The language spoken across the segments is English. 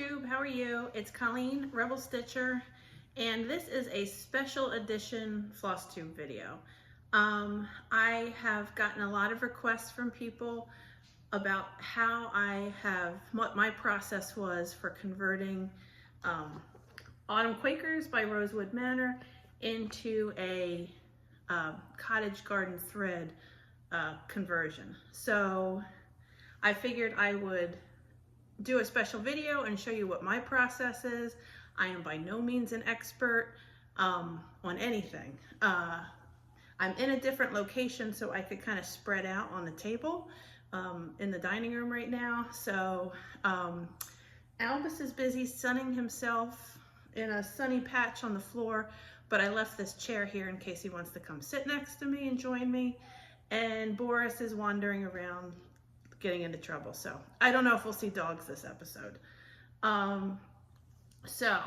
FlossTube, how are you? It's Colleen, Rebel Stitcher, and this is a special edition FlossTube video. I have gotten a lot of requests from people about what my process was for converting Autumn Quakers by Rosewood Manor into a Cottage Garden Thread conversion. So I figured I would do a special video and show you what my process is. I am by no means an expert on anything. I'm in a different location so I could kind of spread out on the table in the dining room right now. So Albus is busy sunning himself in a sunny patch on the floor, but I left this chair here in case he wants to come sit next to me and join me. And Boris is wandering around getting into trouble. So I don't know if we'll see dogs this episode. So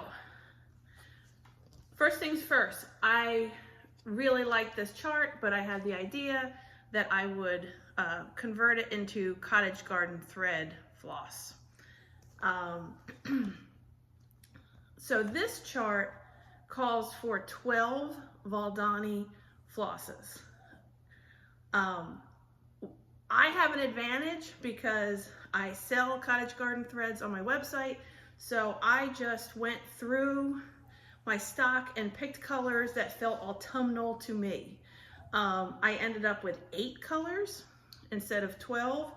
first things first, I really like this chart, but I had the idea that I would convert it into Cottage Garden Thread floss. So this chart calls for 12 Valdani flosses. I have an advantage because I sell Cottage Garden Threads on my website, so I just went through my stock and picked colors that felt autumnal to me. I ended up with 8 colors instead of 12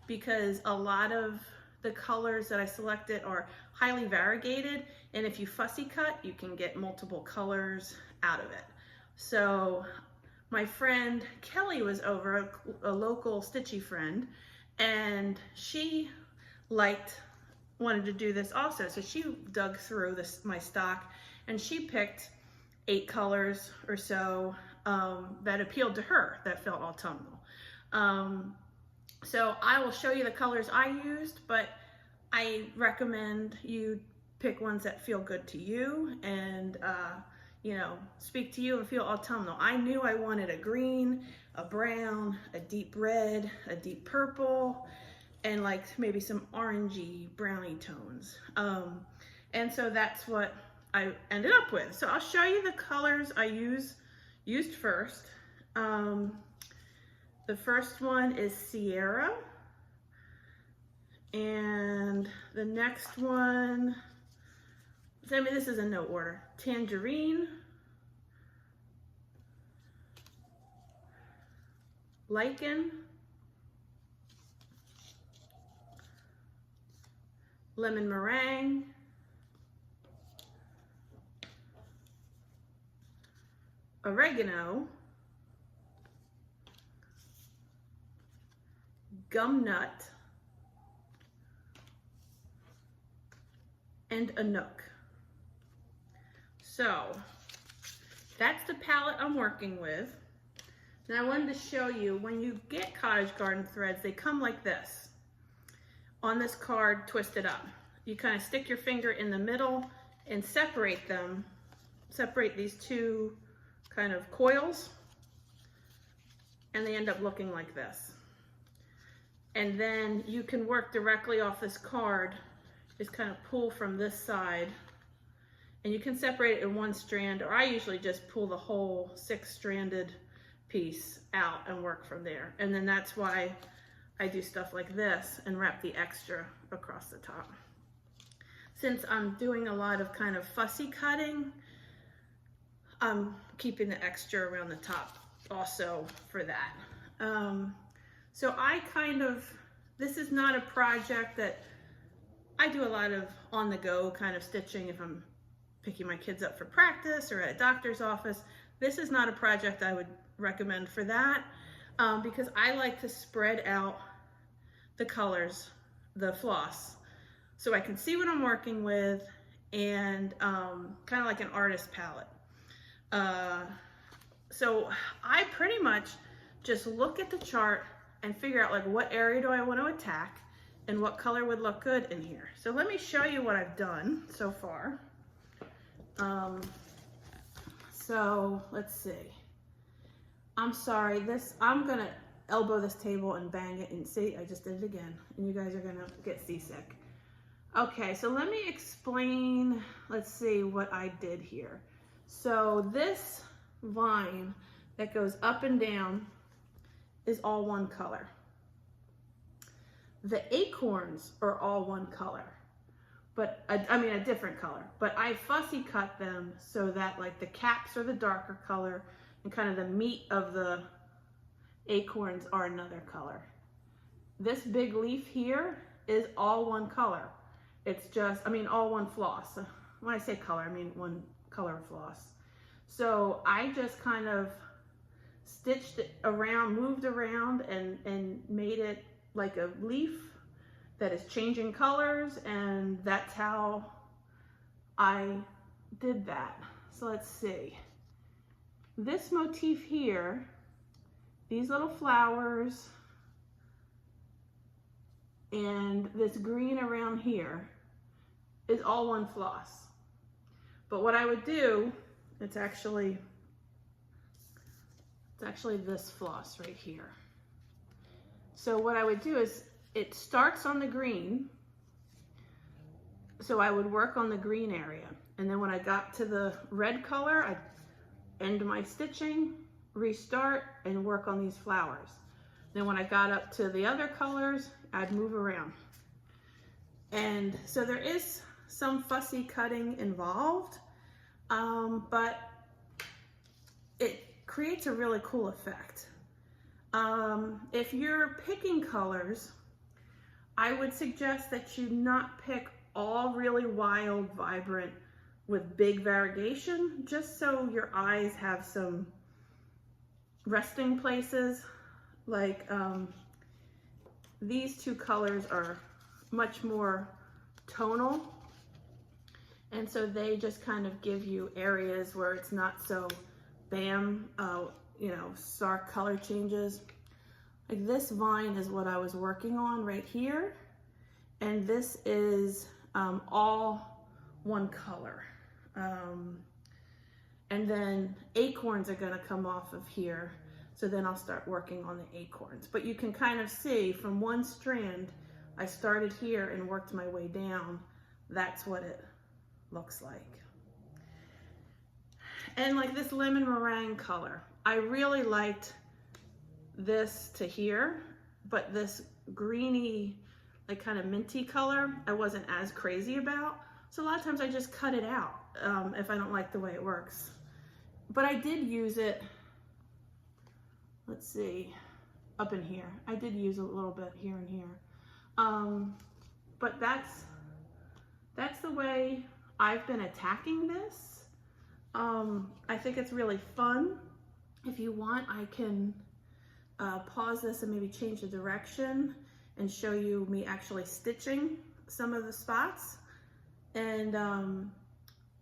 because a lot of the colors that I selected are highly variegated, and if you fussy cut, you can get multiple colors out of it. So my friend Kelly was over, a local stitchy friend, and she wanted to do this also. So she dug through my stock and she picked 8 colors or so that appealed to her, that felt autumnal. So I will show you the colors I used, but I recommend you pick ones that feel good to you and you know, speak to you and feel autumnal. I knew I wanted a green, a brown, a deep red, a deep purple, and like maybe some orangey, browny tones. And so that's what I ended up with. So I'll show you the colors I used first. The first one is Sierra, and the next one, I mean, this is in no order. Tangerine, Lichen, Lemon Meringue, Oregano, Gum Nut, and a Nook. So that's the palette I'm working with. And I wanted to show you, when you get Cottage Garden Threads, they come like this. On this card, twisted up. You kind of stick your finger in the middle and separate them. Separate these two kind of coils, and they end up looking like this. And then you can work directly off this card. Just kind of pull from this side, and you can separate it in one strand, or I usually just pull the whole 6-stranded piece out and work from there. And then that's why I do stuff like this and wrap the extra across the top. Since I'm doing a lot of kind of fussy cutting, I'm keeping the extra around the top also for that. So this is not a project that I do a lot of on-the-go kind of stitching if I'm picking my kids up for practice or at a doctor's office. This is not a project I would recommend for that because I like to spread out the colors, the floss, so I can see what I'm working with, and kind of like an artist palette. So I pretty much just look at the chart and figure out like what area do I want to attack and what color would look good in here. So let me show you what I've done so far. So let's see. I'm sorry, I'm gonna elbow this table and bang it, and see, I just did it again, and you guys are gonna get seasick. Okay, so let me explain, let's see what I did here. So this vine that goes up and down is all one color. The acorns are all one color, but I mean a different color, but I fussy cut them so that like the caps are the darker color and kind of the meat of the acorns are another color. This big leaf here is all one color. It's just, I mean, all one floss. When I say color, I mean one color of floss. So I just kind of stitched it around, moved around, and made it like a leaf that is changing colors, and that's how I did that. So let's see. This motif here, these little flowers, and this green around here is all one floss. But what I would do, it's actually this floss right here. So what I would do is, it starts on the green, so I would work on the green area, and then when I got to the red color, I'd end my stitching, restart, and work on these flowers. Then when I got up to the other colors, I'd move around. And so there is some fussy cutting involved, but it creates a really cool effect. If you're picking colors, I would suggest that you not pick all really wild, vibrant, with big variegation, just so your eyes have some resting places. Like these two colors are much more tonal, and so they just kind of give you areas where it's not so bam, you know, stark color changes. Like this vine is what I was working on right here, and this is all one color. And then acorns are gonna come off of here, so then I'll start working on the acorns. But you can kind of see from one strand, I started here and worked my way down. That's what it looks like. And like this lemon meringue color, I really liked this to here, but this greeny, like kind of minty color, I wasn't as crazy about. So a lot of times I just cut it out if I don't like the way it works. But I did use it, let's see, up in here. I did use a little bit here and here. But that's the way I've been attacking this. I think it's really fun. If you want, I can pause this and maybe change the direction and show you me actually stitching some of the spots. And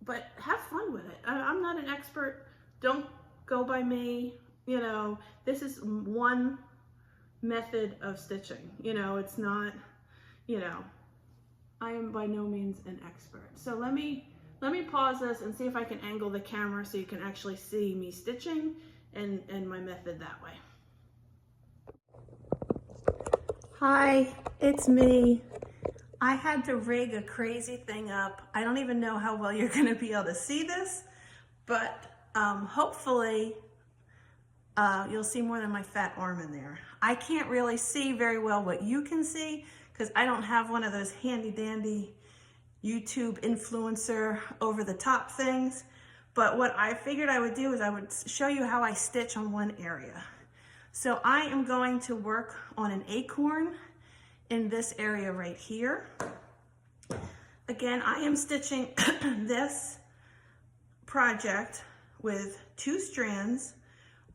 but have fun with it. I'm not an expert. Don't go by me. You know, this is one method of stitching. You know, it's not, you know, I am by no means an expert. So let me pause this and see if I can angle the camera so you can actually see me stitching and my method that way. Hi, it's me. I had to rig a crazy thing up. I don't even know how well you're gonna be able to see this, but hopefully you'll see more than my fat arm in there. I can't really see very well what you can see because I don't have one of those handy dandy YouTube influencer over the top things. But what I figured I would do is I would show you how I stitch on one area. So I am going to work on an acorn in this area right here. Again, I am stitching this project with 2 strands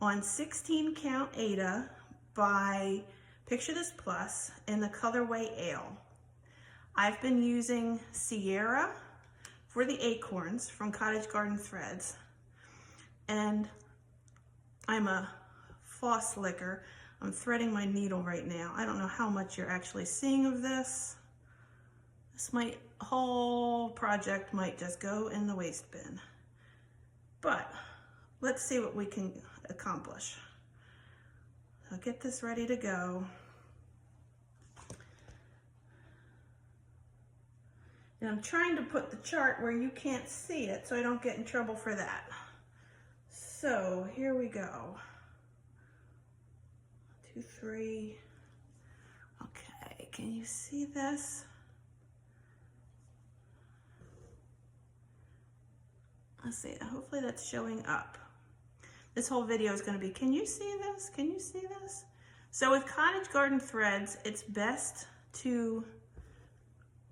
on 16 count Aida by Picture This Plus in the colorway Ale. I've been using Sierra for the acorns from Cottage Garden Threads, and I'm a floss licker. I'm threading my needle right now. I don't know how much you're actually seeing of this. This whole project might just go in the waste bin. But let's see what we can accomplish. I'll get this ready to go. And I'm trying to put the chart where you can't see it so I don't get in trouble for that. So here we go. 2, 3. Okay, can you see this? Let's see, hopefully that's showing up. This whole video is going to be, can you see this? Can you see this? So with Cottage Garden Threads, it's best to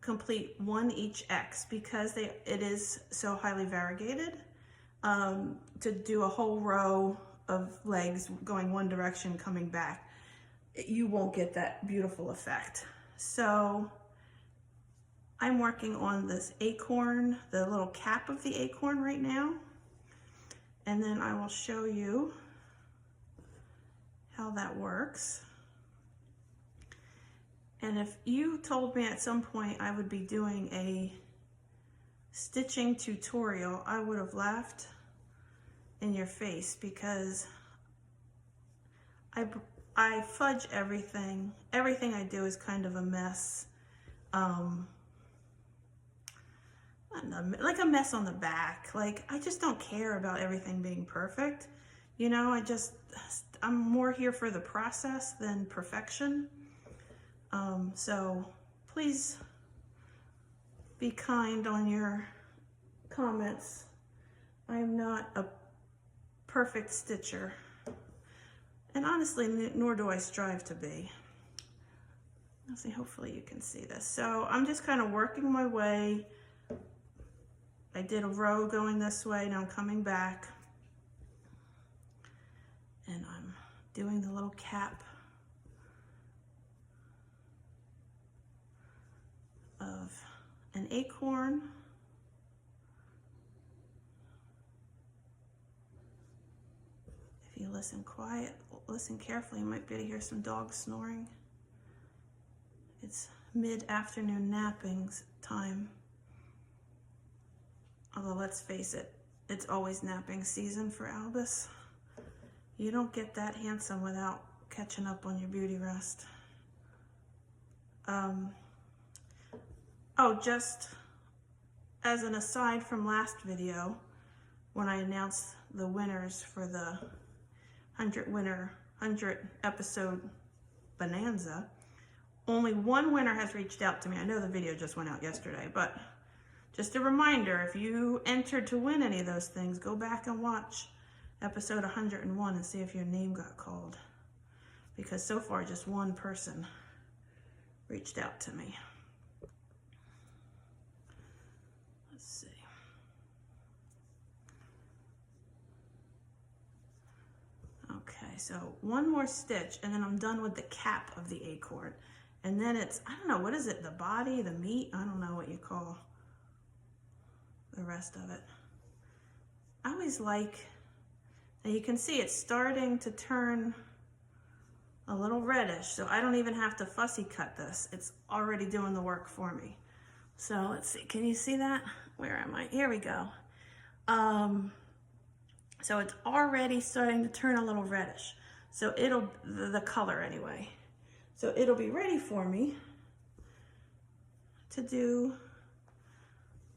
complete 1 each X because it is so highly variegated. To do a whole row of legs going one direction, coming back, you won't get that beautiful effect. So I'm working on this acorn, the little cap of the acorn right now. And then I will show you how that works. And if you told me at some point I would be doing a stitching tutorial, I would have laughed in your face because I fudge everything. Everything I do is kind of a mess. Like a mess on the back. Like, I just don't care about everything being perfect. You know, I'm more here for the process than perfection. So please be kind on your comments. I am not a perfect stitcher. And honestly, nor do I strive to be. Let's see, hopefully you can see this. So I'm just kind of working my way. I did a row going this way, now I'm coming back. And I'm doing the little cap of an acorn. If you listen carefully, you might be able to hear some dogs snoring. It's mid-afternoon napping time. Although let's face it, it's always napping season for Albus. You don't get that handsome without catching up on your beauty rest. Oh, just as an aside from last video, when I announced the winners for the 100 episode bonanza, only one winner has reached out to me. I know the video just went out yesterday, but just a reminder, if you entered to win any of those things, go back and watch episode 101 and see if your name got called. Because so far, just one person reached out to me. Let's see. Okay, so one more stitch and then I'm done with the cap of the acorn. And then it's, I don't know, what is it? The body, the meat? I don't know what you call the rest of it. I always like, and you can see it's starting to turn a little reddish, so I don't even have to fussy cut this. It's already doing the work for me. So let's see, can you see that? Where am I? Here we go. So it's already starting to turn a little reddish. So it'll, the color anyway. So it'll be ready for me to do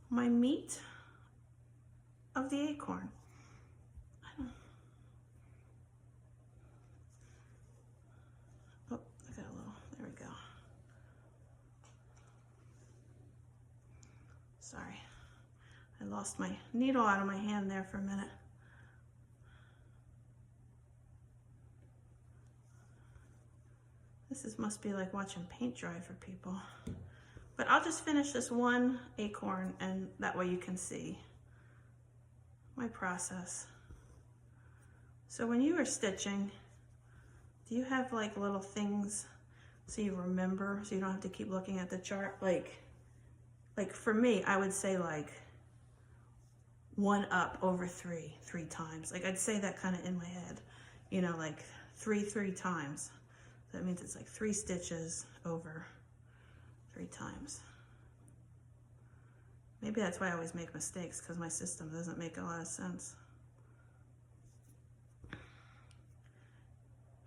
my meat of the acorn. Oh, I got a little, there we go. Sorry, I lost my needle out of my hand there for a minute. This must be like watching paint dry for people. But I'll just finish this one acorn and that way you can see my process. So when you are stitching, do you have like little things so you remember, so you don't have to keep looking at the chart? Like for me, I would say like 1 up over 3 times. Like I'd say that kind of in my head, you know, like 3 times. That means it's like 3 stitches over 3 times. Maybe that's why I always make mistakes, because my system doesn't make a lot of sense.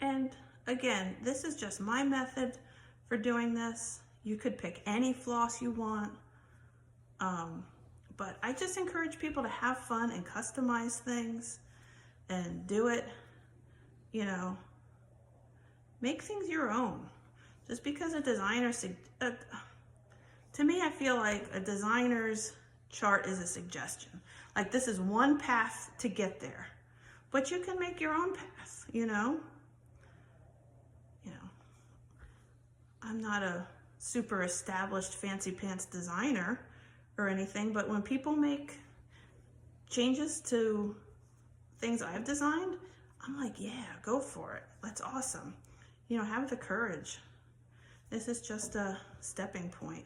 And again, this is just my method for doing this. You could pick any floss you want. But I just encourage people to have fun and customize things and do it, you know, make things your own. Just because a designer, to me, I feel like a designer's chart is a suggestion. Like, this is one path to get there, but you can make your own path, you know? I'm not a super established fancy pants designer or anything, but when people make changes to things I've designed, I'm like, yeah, go for it. That's awesome. You know, have the courage. This is just a stepping point.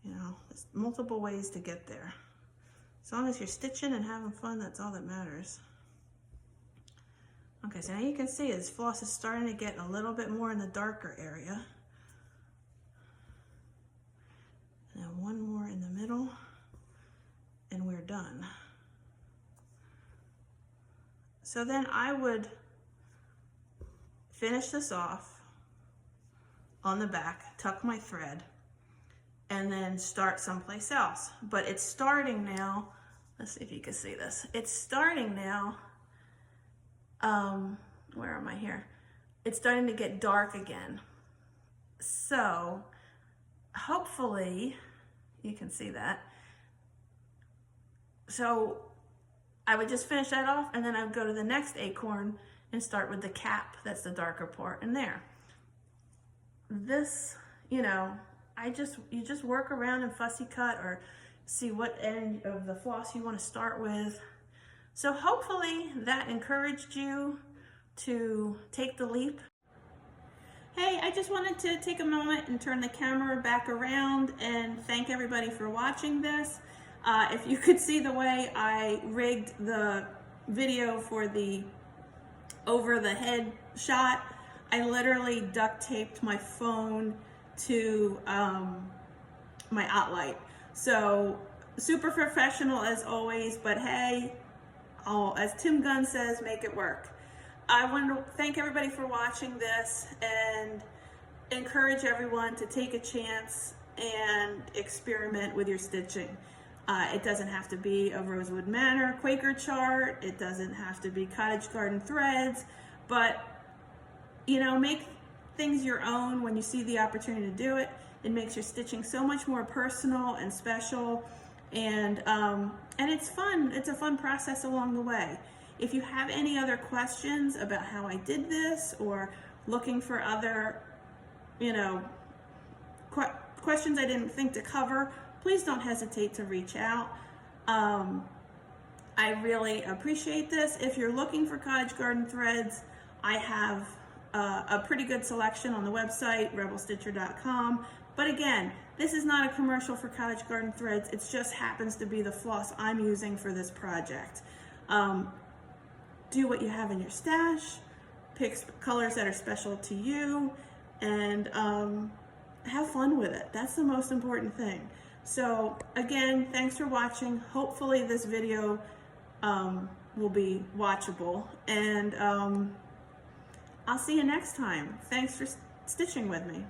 You know, there's multiple ways to get there. As long as you're stitching and having fun, that's all that matters. Okay, so now you can see as floss is starting to get a little bit more in the darker area. And then one more in the middle, and we're done. So then I would finish this off on the back, tuck my thread, and then start someplace else. But it's starting now, let's see if you can see this. It's starting now, where am I here? It's starting to get dark again. So hopefully you can see that. So I would just finish that off, and then I would go to the next acorn and start with the cap. That's the darker part in there. This, you know, you just work around and fussy cut or see what end of the floss you want to start with. So hopefully that encouraged you to take the leap. Hey, I just wanted to take a moment and turn the camera back around and thank everybody for watching this. If you could see the way I rigged the video for the over the head shot, I literally duct taped my phone to my OttLite. So super professional as always, but hey, as Tim Gunn says, make it work. I want to thank everybody for watching this and encourage everyone to take a chance and experiment with your stitching. It doesn't have to be a Rosewood Manor Quaker chart. It doesn't have to be Cottage Garden Threads, but you know, make things your own when you see the opportunity to do it. It makes your stitching so much more personal and special, and it's fun. It's a fun process along the way. If you have any other questions about how I did this, or looking for other, you know, questions I didn't think to cover, please don't hesitate to reach out. I really appreciate this. If you're looking for Cottage Garden Threads, I have a pretty good selection on the website, rebelstitcher.com. But again, this is not a commercial for Cottage Garden Threads. It just happens to be the floss I'm using for this project. Do what you have in your stash, pick colors that are special to you, and have fun with it. That's the most important thing. So again, thanks for watching. Hopefully this video will be watchable, and I'll see you next time. Thanks for stitching with me.